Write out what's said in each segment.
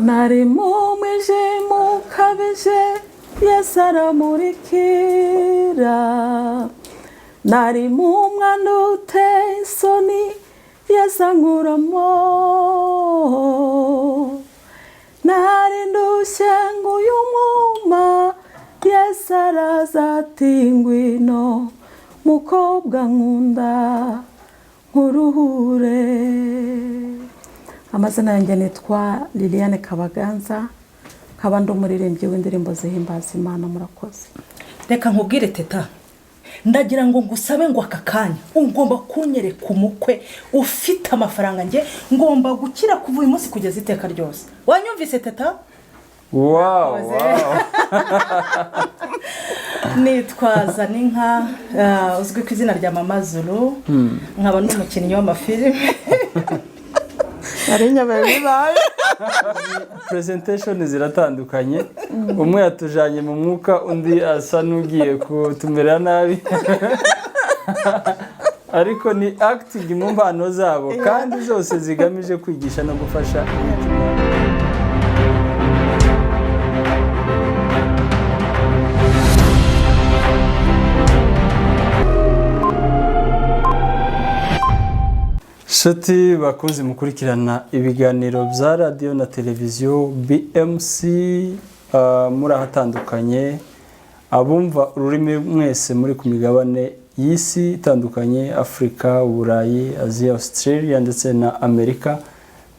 nari mu mwijima ukabije Yesu aramurikira nari mu mwanda uteye isoni Yesu ankuramo nari ndushye nguyu mwuma Yesu araza ati ngwino mukobwa nkunda nkuruhure. Amazina yanjye nitwa Liliane Kabaganza, nkaba ndi umuririmbyi w'indirimbo zihimbaza Imana. Murakoze. Reka nkubwire teta, ndagira ngo ngusabe ngo aka kanya ugomba kunyereka umukwe ufite amafaranga, nge ngomba gukira kuva uyu munsi kugeza iteka ryose. Wanyumvise teta? Wow. Nitwaza n'inka uzwi ku izina rya Mama Zulu, nkaba n'umukinnyi w'amafilime. Ari nyabaye bibaye. Presentation ziratandukanye, umwe yatujanye mu mwuka undi asa n'ugiye kutumera nabi. Ariko ni acting mu mpano zabo kandi zose zigamije kwigisha no gufasha. Shati bakunze mukurikirana ibiganiro bya radio na televiziyo BMC murahatandukanye, abumva ururimi mwese muri ku migabane y'isi itandukanye, Afrika, Uburayi, Aziya, Australia ndetse na Amerika.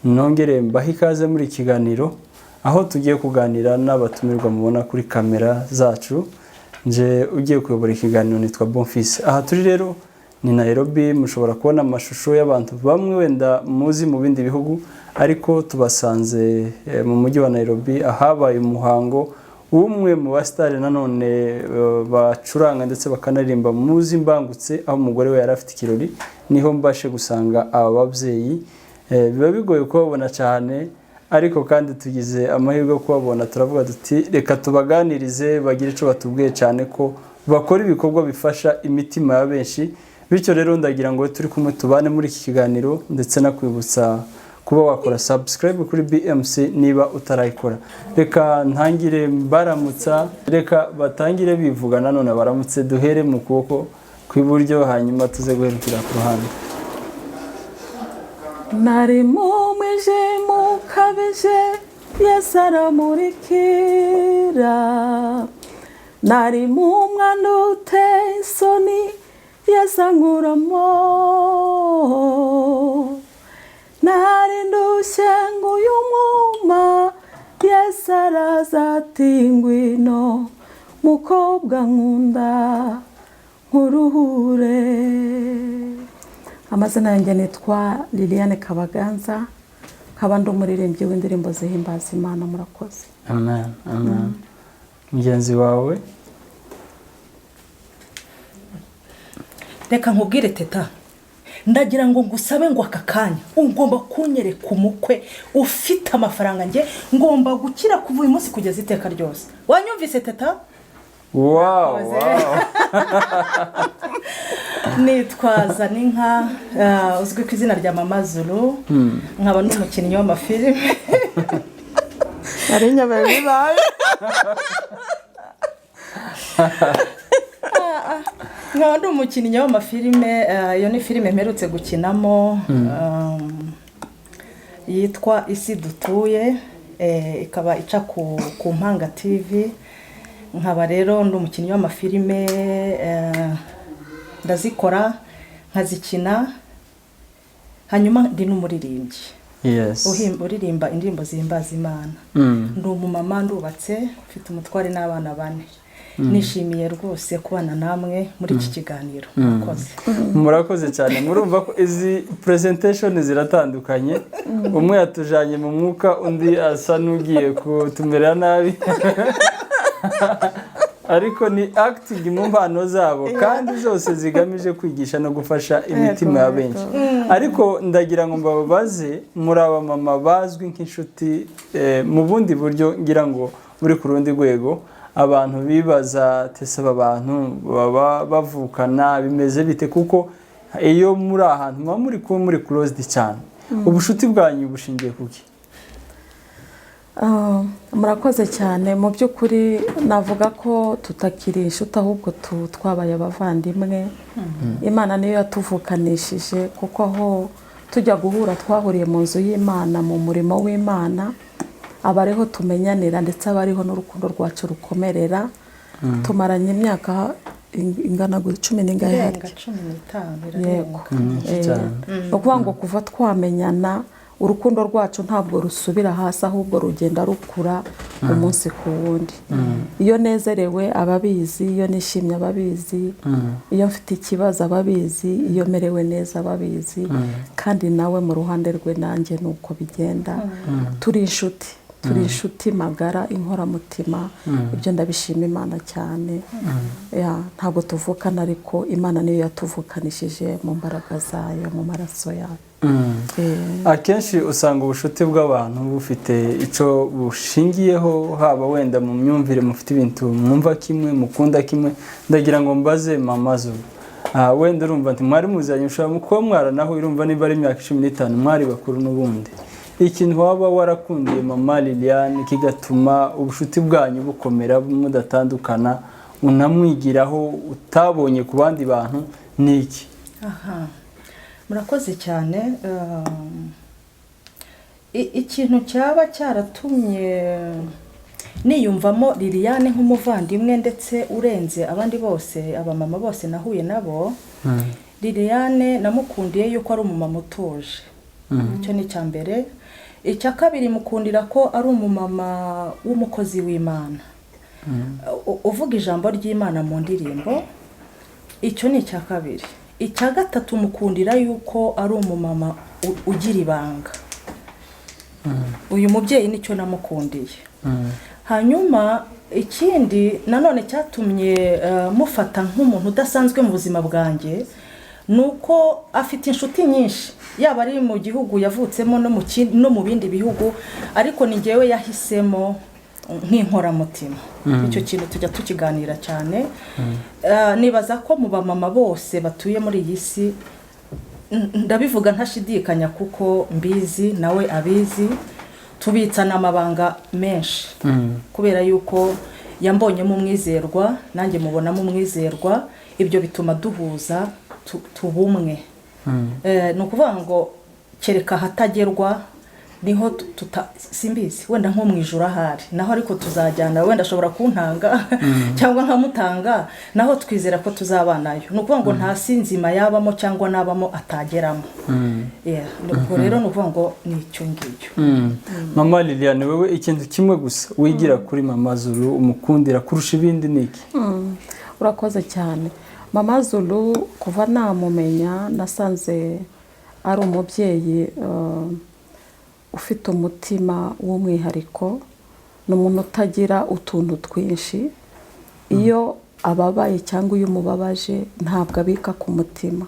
Nongere mbaha ikaze muri kiganiro aho tugiye kuganira n'abatumirwa mubona kuri kamera zacu. Nje ugiye kuyobora ikiganiro nitwa Bonfils. Aha turi rero ni Nairobi, mushobora kubona amashusho y'abantu bamwe wenda muzi mu bindi bihugu, ariko tubasanze mu mujyi wa Nairobi ahabaye umuhango umwe mu bastare nanone bacuranga ndetse bakanaririmba muzi mbangutse, aho umugore we yarafite ikirori. Niho mbashe gusanga aba babyeyi, biba bigoye kubabona cyane, ariko kandi tugize amahirwe yo kubabona. Turavuga duti reka tubaganirize bagire ico batubwiye cyane ko bakora ibikorwa bifasha imitima ya benshi. Bityo rero ndagira ngo turi kumwe tubane muri iki kiganiro, ndetse nakwibutsa kuba wakora subscribe kuri BMC niba utarayikora. Reka ntangire baramutsa, reka batangire bivuga nanone baramutse. Duhere mu kuboko kw'iburyo hanyuma tuze guherukira ku ruhande. Nari mu mwijima ukabije Yesu aramurikira nari mu mwanda uteye isoni Yesu ankuramo nari ndushye nguyu mwuma Yesu araza ati ngwino mukobwa nkunda nkuruhure. Amazina yanjye nitwa Liliane Kabaganza, nkaba ndi umuririmbyi w'indirimbo zihimbaza Imana. Murakoze. Amen. Amen. Mugenzi wawe? Reka nkubwire teta, ndagira ngo ngusabe ngo aka kanya ugomba kunyereka umukwe ufite amafaranga, nge ngomba gukira kuva uyu munsi kugeza iteka ryose. Wanyumvise teta? Wow. Nitwaza n'inka uzwi ku izina rya Mama Zulu, nkaba n'umukinnyi w'amafilime. Ari nyabaye bibaye. Nkaba ndi umukinnyi w'amafilime. Iyo ni filime mperutse gukinamo yitwa Isi Dutuye, ikaba ica ku Mpanga TV. Nkaba rero ndi umukinnyi w'amafilime, ndazikora nkazikina, hanyuma ndi n'umuririmbyi. Yes. Uririmba indirimbo zihimbaza Imana. Ndi umumama, ndubatse, mfite umutware n'abana 4. Nishimiye rwose kubana namwe muri iki kiganiro. Murakoze. Murakoze cyane. Murumva ko izi presentation ziratandukanye, umwe yatujanye mu mwuka undi asa n'ugiye kutumera nabi. Ariko ni acting mu mpano zabo kandi zose zigamije kwigisha no gufasha imitima ya benshi. Ariko ndagira ngo mbabaze, muri aba mama bazwi nk'inshuti mu bundi buryo, ngira ngo muri ku rundi rwego abantu bibaza tesaba abantu baba bavukana bimeze bite, kuko iyo muri ahantu muri closed cyane. Ubushuti bwanyu bushingiye kuki? Murakoze cyane. Mu by'ukuri navuga ko tutakiri inshuti ahubwo twabaye abavandimwe. Imana niyo yatuvukanishije, kuko aho tujya guhura twahuriye mu nzu y'Imana, mu murimo w'Imana. Aba ariho tumenyanira, ndetse aba ariho n'urukundo rwacu rukomerera. Tumaranye imyaka ingana 10 n'ingahe? 15. Yego. Ni ukuvuga ngo kuva twamenyana urukundo rwacu ntabwo rusubira hasi, ahubwo rugenda rukura umunsi ku wundi. Iyo nezerewe ababizi, iyo nishimye ababizi, iyo mfite ikibazo ababizi, iyo merewe neza ababizi, kandi nawe mu ruhande rwe nanjye nuko bigenda. Turi inshuti magara, inkoramutima. Ibyo ndabishima Imana cyane. Ntabwo tuvukana, ariko Imana niyo yatuvukanishije mu mbaraga zayo, mu maraso yayo. Akenshi usanga ubushuti bw'abantu bufite icyo bushingiyeho, haba wenda mu myumvire, mufite ibintu mwumva kimwe, mukunda kimwe. Ndagira ngo mbaze Mama Zulu, wenda urumva nti mwari muzanye, ushobora kuba mwaranaho, urumva niba ari imyaka 15 mwari bakuru n'ubundi. Ikintu waba warakundiye Mama Liliane kigatuma ubushuti bwanyu bukomera mudatandukana, unamwigiraho utabonye ku bandi bantu, ni iki? Murakoze cyane. Ikintu cyaba cyaratumye niyumvamo Liliane nk'umuvandimwe, ndetse urenze abandi bose, abamama bose nahuye nabo. Liliane namukundiye yuko ari umumama utuje. Icyo ni icya mbere. Icya kabiri, mukundira ko ari umumama w'umukozi w'Imana, uvuga ijambo ry'Imana mu ndirimbo. Icyo ni icya kabiri. Icya gatatu, mukundira yuko ari umumama ugira ibanga. Uyu mubyeyi nicyo namukundiye. Hanyuma ikindi nanone cyatumye mufata nk'umuntu udasanzwe mu buzima bwanjye, nuko afite inshuti nyinshi, yaba ari mu gihugu yavutsemo no mu bindi bihugu, ariko ni njyewe yahisemo nk'inkoramutima. Icyo kintu tujya tukiganira cyane. Nibaza ko mu bamama bose batuye muri iyi si, ndabivuga ntashidikanya kuko mbizi, nawe abizi, tubitsana amabanga menshi, kubera yuko yambonyemo umwizerwa, nanjye mubonamo umwizerwa. Ibyo bituma duhuza, tubumwe. Ni ukuvuga ngo kereka hatagerwa niho simbizi, wenda nko mu ijuru ahari naho, ariko tuzajyana, wenda ashobora kuntanga cyangwa nkamutanga, naho twizera ko tuzabanayo. Ni ukuvuga ngo nta sinzima yabamo cyangwa nabamo atageramo. Nuko rero ni ukuvuga ngo ni icyo ngicyo. Mama Liliane, wewe ikintu kimwe gusa wigira kuri Mama Zulu umukundira kurusha ibindi ni iki? Urakoze cyane. Mama Zulu kuva namumenya nasanze ari umubyeyi ufite umutima w'umwihariko. Ni umuntu utagira utuntu twinshi. Iyo ababaye cyangwa iyo umubabaje ntabwo abika ku mutima,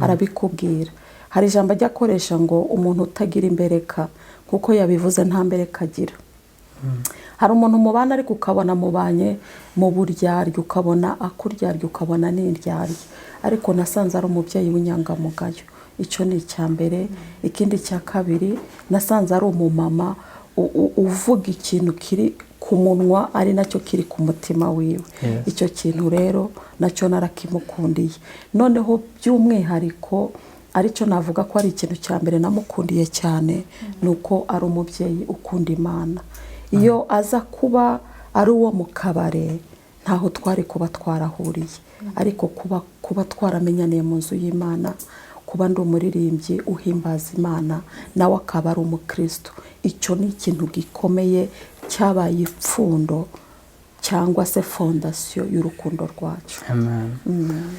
arabikubwira. Hari ijambo ajya akoresha ngo umuntu utagira imbereka, kuko yabivuze nta mbereka agira. Hari umuntu mubana ariko ukabona mubanye mu buryarya, ukabona akuryarya, ukabona n'indyarya, ariko nasanze ari umubyeyi w'inyangamugayo. Icyo ni icya mbere. Ikindi cya kabiri, nasanze ari umumama uvuga ikintu kiri ku munwa ari nacyo kiri ku mutima wiwe. Icyo kintu rero nacyo narakimukundiye. Noneho by'umwihariko aricyo navuga ko ari ikintu cya mbere namukundiye cyane, nuko ari umubyeyi ukunda Imana. Iyo aza kuba ari uwo mu kabare ntaho twari kuba twarahuriye, ariko kuba twaramenyaniye mu nzu y'Imana, kuba ndi umuririmbyi uhimbaza Imana, nawe akaba ari umukristo. Icyo ni ikintu gikomeye cyabaye ipfundo cyangwa se fondasiyo y'urukundo rwacu.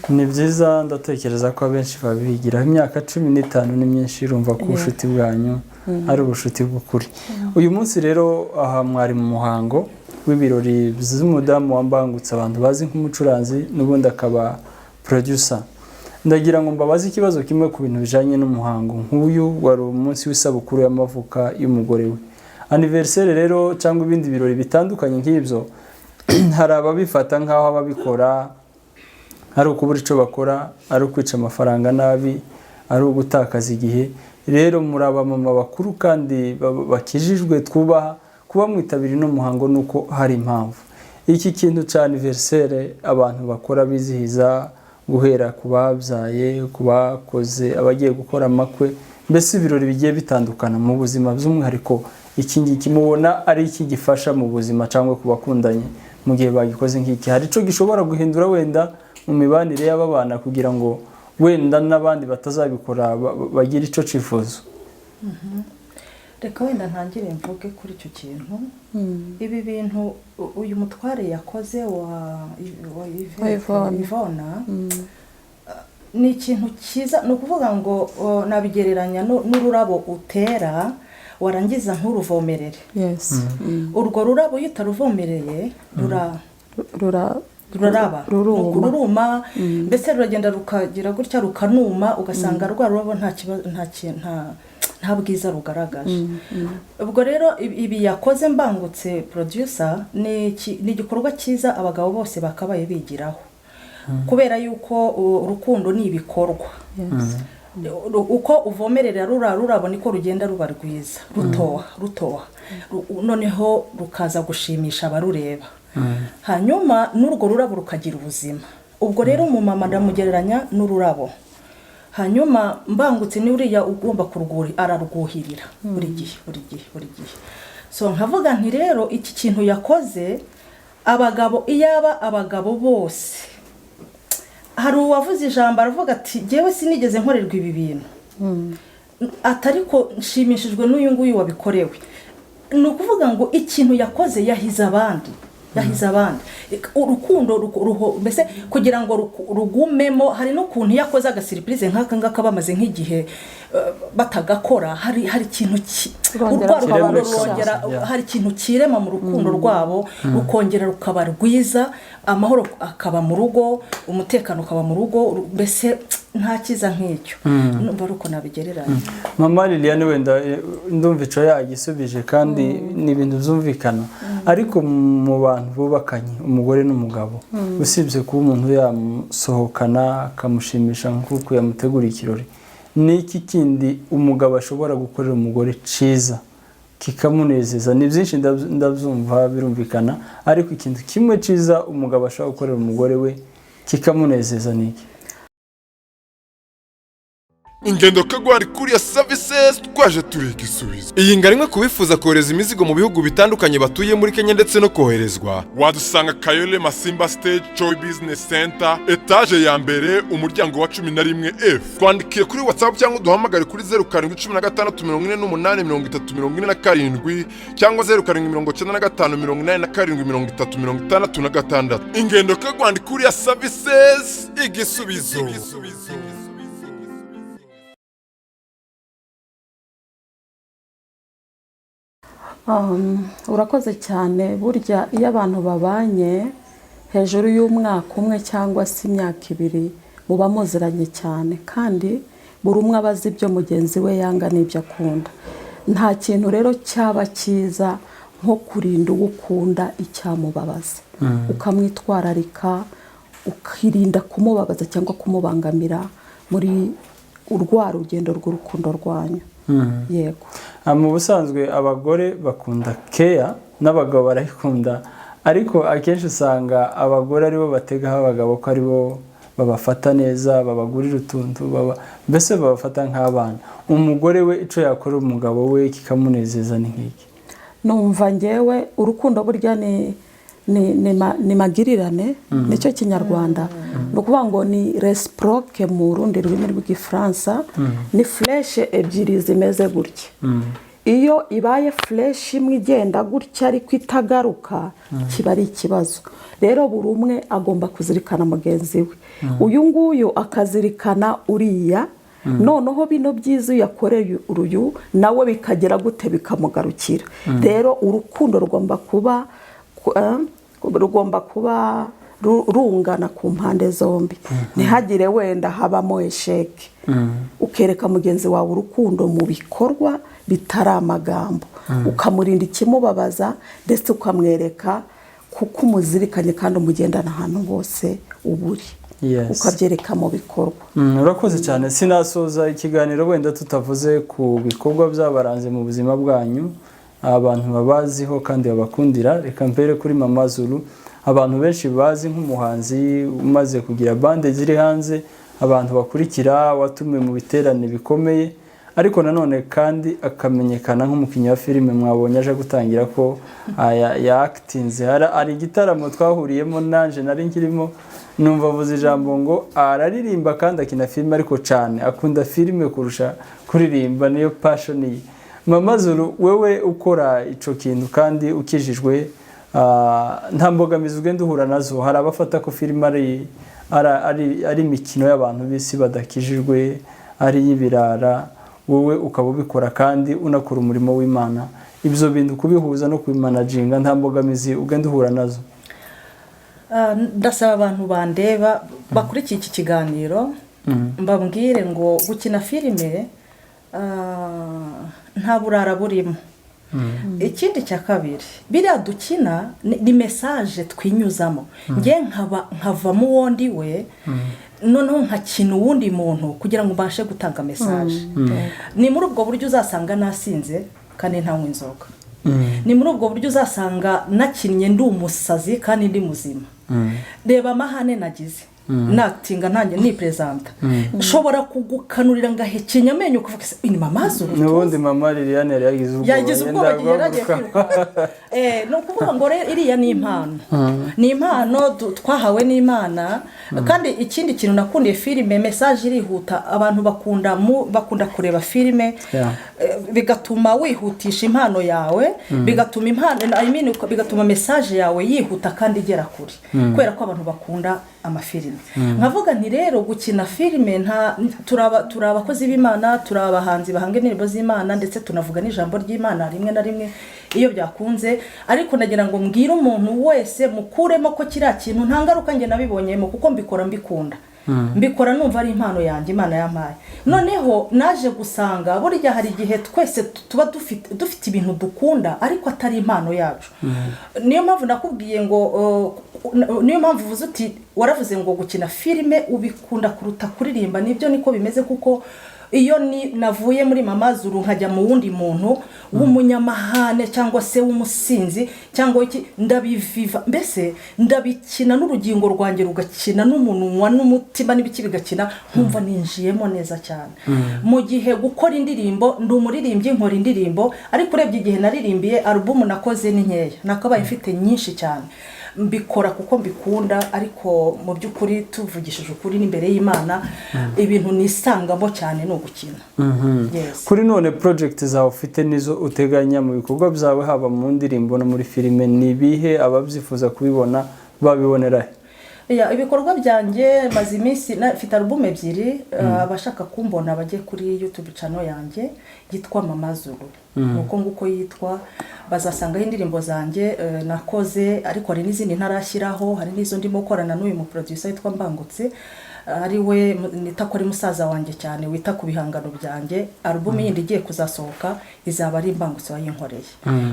Ni byiza, ndatekereza ko abenshi babigiraho. Imyaka 15 ni myinshi, urumva ko ubushuti bwanyu ari ubushuti bw'ukuri. Uyu munsi rero aha mwari mu muhango w'ibirori by'umudamu wambangutse abantu bazi nk'umucuranzi, n'ubundi akaba producer. Ndagira ngo mbabaze ikibazo kimwe ku bintu bijanye n'umuhango nk'uyu. Wari umunsi w'isabukuru y'amavuka y'umugore we, anniversaire rero cyangwa ibindi birori bitandukanye nk'ibyo. Hari ababifata nk'aho ababikora ari ukubura icyo bakora, ari ukwica amafaranga nabi, ari ugutakaza igihe. Rero muri abamama bakuru kandi bakijijwe twubaha, kuba mwitabira ino muhango nuko hari impamvu. Iki kintu cya anniversaire abantu bakora bizihiza guhera ku babyaye, ku bakoze, abagiye gukora amakwe, mbese ibirori bigiye bitandukana mu buzima by'umwihariko, iki ngiki mubona ari iki gifasha mu buzima cyangwa ku bakundanye mu gihe bagikoze nk'iki? Hari icyo gishobora guhindura wenda mu mibanire y'ababana kugira ngo wenda n'abandi batazabikora bagira icyo cyifuzo? Reka wenda ntangire mvuge kuri icyo kintu. Ibi bintu uyu mutware yakoze wa Ivona ni ikintu cyiza. Ni ukuvuga ngo nabigereranya n'ururabo utera warangiza nturuvomerere. Urwo rurabo iyo utaruvomereye ruraraba, ruruma, mbese ruragenda rukagira gutya rukanuma, ugasanga rwa rurabo nta bwiza rugaragaje. Ubwo rero ibi yakoze mbangutse producer ni igikorwa cyiza abagabo bose bakabaye bigiraho, kubera yuko urukundo ni ibikorwa. Uko uvomerera rurabo niko rugenda ruba rwiza, rutoha, noneho rukaza gushimisha abarureba, hanyuma n'urwo rurabo rukagira ubuzima. Ubwo rero umumama ndamugereranya n'ururabo, hanyuma mbangutse ni uriya ugomba ararwuhirira buri gihe. So nkavuga nti rero iki kintu yakoze abagabo, iyaba abagabo bose, hari uwavuze ijambo aravuga ati jewe sinigeze nkorerwa ibi bintu, atariko nshimishijwe n'uyu nguyu wabikorewe. Ni ukuvuga ngo ikintu yakoze yahize abandi. Urukundo mbese kugira ngo rugumemo, hari n'ukuntu yakoze agasiripurize nk'aka ngaka bamaze nk'igihe batagakora. Hari ikintu hari ikintu kirema mu rukundo rwabo, rukongera rukaba rwiza, amahoro akaba mu rugo, umutekano ukaba mu rugo, mbese nta kiza nk'icyo. Numva ruko nabigereranya. Mama Liliane wenda ndumva ico yagisubije kandi ni ibintu byumvikana, ariko mu bantu bubakanye umugore n'umugabo, usibye kuba umuntu yamusohokana akamushimisha nk'uko yamutegura ikirori, ni iki kindi umugabo ashobora gukorera umugore ciza kikamunezeza? Ni byinshi ndabyumva birumvikana, ariko ikintu kimwe ciza umugabo ashobora gukorera umugore we kikamunezeza niki? Ingendo Kagwari Courier Services twaje turi igisubizo. Iyi ngarimwe kubifuza kohereza imizigo mu bihugu bitandukanye batuye muri Kenya ndetse no koherezwa, wadusanga Kayole Masimba Stage Joy Business Center, etage ya mbere, umuryango wa 11F. Twandikire kuri WhatsApp cyangwa duhamagare kuri 0716483047 cyangwa 0795883036. Ingendo Kagwari Courier Services, igisubizo. Urakoze cyane. Burya iyo abantu babanye hejuru y'umwaka umwe cyangwa se imyaka ibiri, muba muziranye cyane kandi buri umwe abazi ibyo mugenzi we yanga n'ibyo akunda. Nta kintu rero cyaba cyiza nko kurinda uwo ukunda icyamubabaza, ukamwitwararika, ukirinda kumubabaza cyangwa kumubangamira muri urwa rugendo rw'urukundo rwanyu. Yego. Mu busanzwe abagore bakunda care n'abagabo barayikunda, ariko akenshi usanga abagore aribo bategaho abagabo ko aribo babafata neza, babagurira utuntu, mbese babafata nk'abana. Umugore we ico yakora umugabo we kikamunezeza ni nk'iki? Numva ngewe urukundo burya ni magirirane, nicyo kinyarwanda. Nukuvuga ngo ni reciproque mu rundi rurimi rw'igifaransa, ni flèche ebyiri zimeze gutya. Iyo ibaye flèche imwe igenda gutya ariko itagaruka, kiba ari ikibazo. Rero buri umwe agomba kuzirikana mugenzi we, uyu nguyu akazirikana uriya, noneho bino byiza yakoreye uruyu nawe bikagera gute bikamugarukira. Rero urukundo rugomba kuba rungana ku mpande zombi, ntihagire wenda habamo esheke. Ukereka mugenzi wawe urukundo mu bikorwa bitari amagambo, ukamurinda ikimubabaza ndetse ukamwereka kuko umuzirikanye kandi umugendana ahantu hose uburi, ukabyereka mu bikorwa. Urakoze cyane. Sinasoza ikiganiro wenda tutavuze ku bikorwa byabaranze mu buzima bwanyu abantu babaziho kandi babakundira. Reka mbere kuri Mama Zulu, abantu benshi bazi nk'umuhanzi umaze kugira bande ziri hanze, abantu bakurikira, watumiwe mu biterane bikomeye, ariko nanone kandi akamenyekana nk'umukinnyi wa filime. Mwabonye aje gutangira ko yakitinze, ari igitaramo twahuriyemo nanje nari nkirimo, numva avuze ijambo ngo araririmba kandi akina filime, ariko cyane akunda filime kurusha kuririmba, niyo passion ye. Mama Zulu, wewe ukora ico kintu kandi ukijijwe, nta mbogamizi ugenda uhura nazo? Hari abafata ko filime ari imikino y'abantu bisi badakijijwe, ari y'ibirara, wowe ukaba ubikora kandi unakora umurimo w'Imana. Ibyo bintu kubihuza no kubimanaginga, nta mbogamizi ugenda uhura nazo? Ndasaba abantu bandeba bakurikiye iki kiganiro mbabwire ngo gukina filime nta burara burimo. Ikindi cya kabiri, biriya dukina ni message twinyuzamo. Nge nkavamo uwondi we, noneho nkakina uwundi muntu kugira ngo mbashe gutanga message. Ni muri ubwo buryo uzasanga nasinze kandi ntanywa inzoga. Ni muri ubwo buryo uzasanga nakinnye ndi umusazi kandi ndi muzima. Reba amahane nagize, natinga nanjye ni presenta, nshobora kugukanurira ngahekenya amenyo kuvuga se ni Mama Zulu. Nubundi Mama Liliane yagize ubwo yaragiye kwiruka. No kuvuga ngo iriya ni impano, ni impano twahawe n'Imana. Kandi ikindi kintu nakundiye filime, message irihuta. Abantu bakunda kureba filime, bigatuma wihutisha impano yawe, bigatuma bigatuma message yawe yihuta kandi igera kure, kubera ko abantu bakunda amafilime. Nkavuga nti rero gukina filime turaba abakozi b'Imana, turaba abahanzi bahanga indirimbo z'Imana, ndetse tunavuga n'ijambo ry'Imana rimwe na rimwe iyo byakunze. Ariko nagira ngo mbwire umuntu wese mukuremo ko kiriya kintu nta ngaruka nge nabibonyemo, kuko mbikora mbikunda, mbikora numva ari impano yanjye Imana yampaye. Noneho naje gusanga burya hari igihe twese tuba dufite ibintu dukunda ariko atari impano yacu. Niyo mpamvu nakubwiye ngo niyo mpamvu uvuze uti, waravuze ngo gukina filime ubikunda kuruta kuririmba. Nibyo niko bimeze, kuko iyo navuye muri Mama Zulu nkajya mu wundi muntu w'umunyamahane cyangwa se w'umusinzi cyangwa iki, ndabiviva, mbese ndabikina n'urugingo rwanjye rugakina, n'umunwa n'umutima n'ibiki bigakina, nkumva ninjiyemo neza cyane. Mu gihe gukora indirimbo, ndi umuririmbyi nkora indirimbo, ariko urebye igihe naririmbiye album nakoze ni nkeya, nakabaye mfite nyinshi cyane. Mbikora kuko mbikunda, ariko mu by'ukuri tuvugishije ukuri n'imbere y'Imana, ibintu nisangamo cyane no gukina. Kuri none project zawe ufite nizo uteganya mu bikorwa byawe, haba mu ndirimbo no muri filime, ni bihe ababyifuza kubibona babibonera? Ibikorwa byanjye maze iminsi mfite album ebyiri, abashaka kumbona bajye kuri YouTube channel yanjye yitwa Mama Zulu. Nuko nguko yitwa, bazasangaho indirimbo zanjye nakoze, ariko hari n'izindi ntarashyiraho. Hari n'izo ndimo gukorana n'uyu mu producer yitwa Mbangutse, ari we nita ko ari musaza wanjye cyane, wita ku bihangano byanjye. Album yindi igiye kuzasohoka izaba ari Mbangutse wayinkoreye.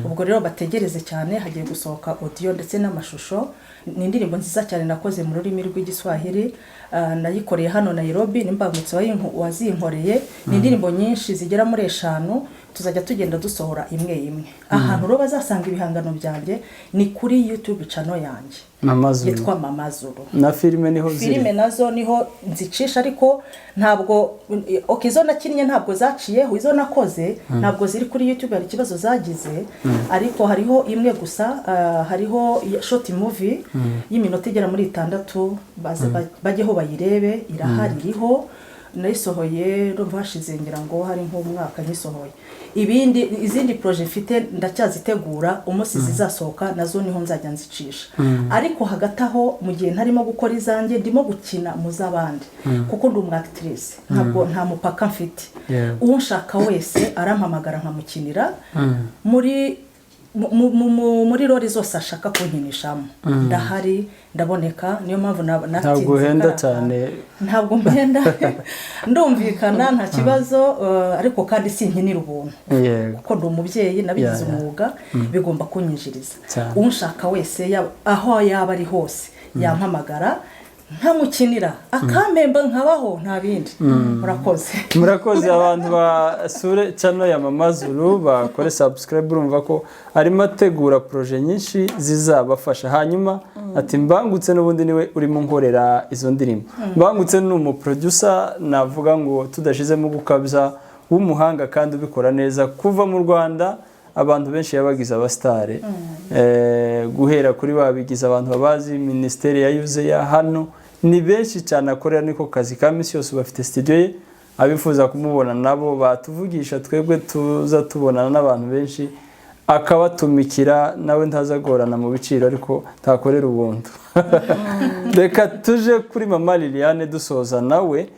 Ubwo rero bategereze cyane, hagiye gusohoka audio ndetse n'amashusho. Ni indirimbo nziza cyane nakoze mu rurimi rw'Igiswahili, nayikoreye hano Nairobi, ni Mbangutse wazinkoreye. Ni indirimbo nyinshi zigera muri 5, tuzajya tugenda dusohora imwe imwe. Ahantu ro bazasanga ibihangano byanjye ni kuri YouTube channel yanjye yitwa Mama Zulu. Na filime niho ziri? Filime nazo niho nzicisha, ariko ntabwo izo nakinnye ntabwo zaciyeho, izo nakoze ntabwo ziri kuri YouTube, hari ikibazo zagize. Ariko hariho imwe gusa, hariho short movie y'iminota igera muri 6, bajyeho bayirebe, irahari, iriho. Nayisohoye rumva hashize ngira ngo hari nk'umwaka nyisohoye. Izindi project mfite ndacyazitegura, umunsi zizasohoka nazo niho nzajya nzicisha. Ariko hagati aho mu gihe ntarimo gukora izanjye, ndimo gukina mu z'abandi, kuko ndi umwactrice, ntabwo nta mupaka mfite. Unshaka wese arampamagara nkamukinira muri roli zose ashaka kunkinishamo. Ndahari, ndaboneka. Niyo mpamvu ntabwo henda cyane, ntabwo mpenda, ndumvikana nta kibazo. Ariko kandi sinkinira ubuntu, kuko ndi umubyeyi, nabigize umwuga, bigomba kunyinjiriza. Unshaka wese aho yaba ari hose yampamagara, nkamukinira akampemba nkabaho nta bindi. Murakoze abantu basure channel ya Mama Zulu bakore subscribe, urumva ko arimo ategura projet nyinshi zizabafasha. Hanyuma ati mbangutse n'ubundi niwe urimo nkorera izo ndirimbo. Mbangutse ni umuproducer navuga ngo tudashizemo gukabya w'umuhanga kandi ubikora neza kuva mu Rwanda. Abantu benshi yabagize abastare guhera kuri babigize abantu babazi ministeri yayuze ya hano ni benshi cyane akorera niko kazi ka misi yose bafite studio ye. Abifuza kumubona nabo batuvugisha twebwe tuza tubonana n'abantu benshi akabatumikira nawe ntazagorana mu biciro ariko takorera ubuntu. Reka tuje kuri Mama Liliane dusoza nawe.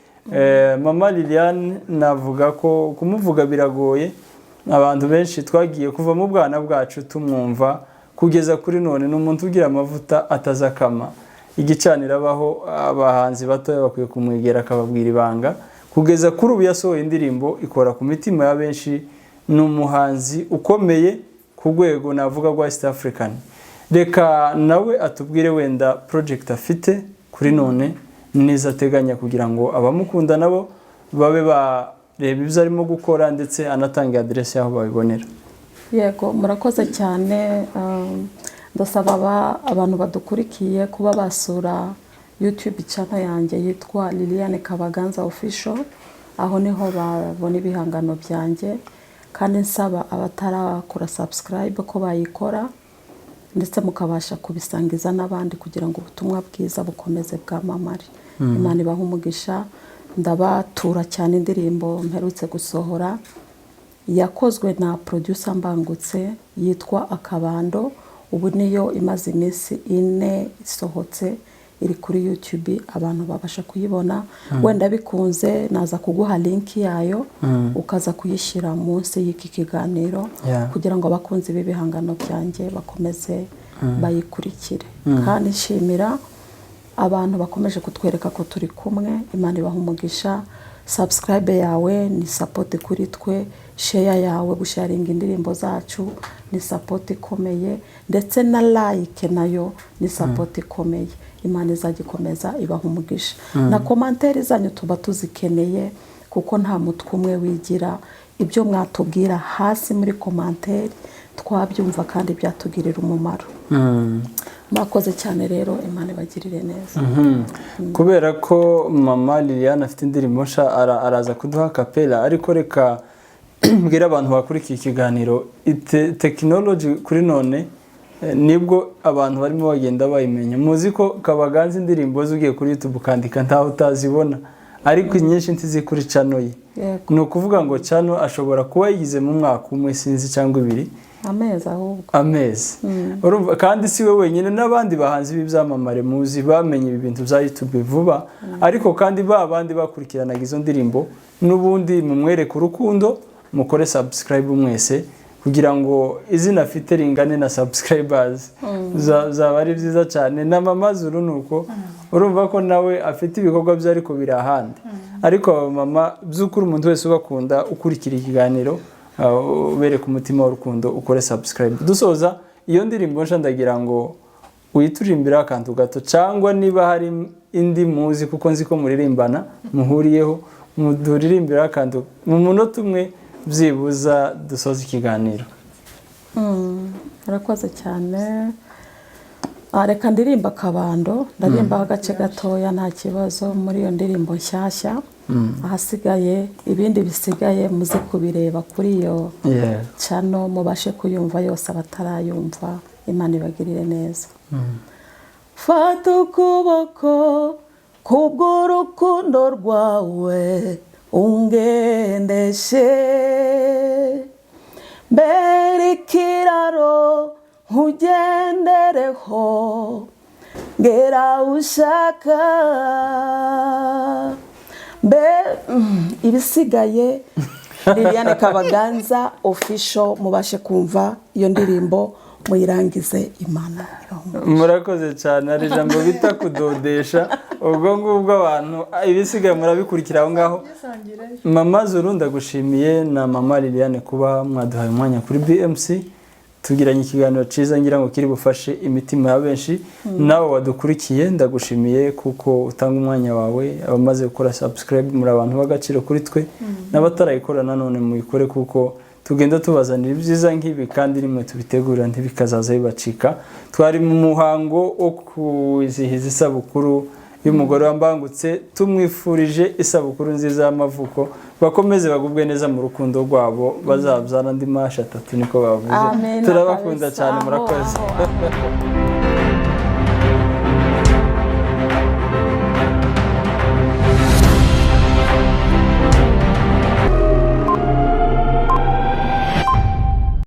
Mama Liliane navuga ko kumuvuga biragoye. Abantu benshi twagiye kuva mu bwana bwacu tumwumva kugeza kuri none n'umuntu ugira amavuta atazakama. Igicanira abaho abahanzi bato bakwiye kumwegera akababwira ibanga kugeza kuri ubu yasohoye indirimbo ikora ku mitima ya benshi. N'umuhanzi ukomeye ku rwego navuga rwa East African. Reka nawe atubwire wenda project afite kuri none niza ateganya kugira ngo abamukunda nabo babe reba ibyo arimo gukora ndetse anatanga adresse yaho babibonera. Yego murakoze cyane. Ndasaba abantu badukurikiye kuba basura YouTube channel yanjye yitwa Liliane Kabaganza Official. Aho niho babona ibihangano byanjye kandi nsaba abatarakora subscribe ko bayikora ndetse mukabasha kubisangiza n'abandi kugira ngo ubutumwa bwiza bukomeze bwamamare. Imana ibaha umugisha. Ndabatura cyane indirimbo mperutse gusohora yakozwe na producer Mbangutse yitwa Akabando. Ubu niyo imaze iminsi 4 isohotse iri kuri YouTube abantu babasha kuyibona. Wenda bikunze naza kuguha link yayo ukaza kuyishyira munsi y'iki kiganiro kugira ngo abakunzi b'ibihangano byanjye bakomeze bayikurikire. Kandi nshimira abantu bakomeje kutwereka ko turi kumwe. Imana ibaha umugisha. Subscribe yawe ni support kuri twe, share yawe gusharinga indirimbo zacu ni support ikomeye ndetse na like nayo ni support ikomeye. Imana izagikomeza ibaha umugisha. Na commentaire zanyu tuba tuzikeneye kuko nta mutwe umwe wigira. Ibyo mwatubwira hasi muri commentaire twabyumva kandi byatugirira umumaro. Mwakoze cyane rero Imana ibagirire neza. Kubera ko Mama Liliane afite indirimbo nsha araza kuduha kapela ariko reka mbwira abantu bakurikiye ikiganiro technology kuri none nibwo abantu barimo bagenda bayimenya. Muzi ko Kabaganza indirimbo zugiye kuri YouTube kandika ntaho utazibona ariko nyinshi ntizi kuri channel ye. No kuvuga ngo channel ashobora kuba yigize mu mwaka umwe sinzi cyangwa 2 amezi ahubwo amezi. Urumva kandi si we wenyine n'abandi bahanzi b'ibyamamare muzi bamenye ibi bintu bya YouTube vuba ariko kandi babandi bakurikirana izo ndirimbo n'ubundi mumwereke urukundo mukore subscribe mwese kugira ngo izina afite ringane na subscribers zaba ari byiza cyane. Na Mama Zulu nuko urumva ko nawe afite ibikorwa bye ariko birahandi ariko mama by'ukuri umuntu wese ubakunda ukurikira ikiganiro ubereka umutima w'urukundo ukore subscribe. Dusoza iyo ndirimbo nsha ndagira ngo uyiturimbira akantu gato cyangwa niba hari indi muzi kuko nzi ko muririmbana muhuriyeho muduririmbira akantu mu munota umwe byibuza dusoza ikiganiro. Arakoze cyane. Reka ndirimba Akabando ndaririmba agace gatoya nta kibazo muri iyo ndirimbo nshyashya. Ahasigaye ibindi bisigaye muze kubireba kuri iyo channel mubashe kuyumva yose abatarayumva. Imana ibagirire neza. Fata ukuboko kubw'urukundo rwawe ungendeshe mbere ikiraro nkugendereho ngera ushaka ibisigaye Liliane Kabaganza Official mubashe kumva iyo ndirimbo muyirangize. Imana murakoze cyane. Ari jambo bita kudodesha ubwo ngubwo abantu ibisigaye murabikurikira aho ngaho. Mama Zulu ndagushimiye na Mama Liliane kuba mwaduhaye umwanya kuri BMC tugiranye ikiganiro cyiza ngira ngo kiri bufashe imitima ya benshi nawe wadukurikiye ndagushimiye kuko utanga umwanya wawe abamaze gukora subscribe muri abantu b'agaciro kuri twe n'abatarayikora nanone muyikore kuko tugenda tubazanira ibyiza nk'ibi kandi rimwe tubitegura ntibikazaza bibacika twari mu muhango wo kwizihiza isabukuru y'umugore wambangutse tumwifurije isabukuru nziza y'amavuko bakomeze bagubwe neza mu rukundo rwabo bazabyara andi masha 3 niko bavuze turabakunda cyane murakoze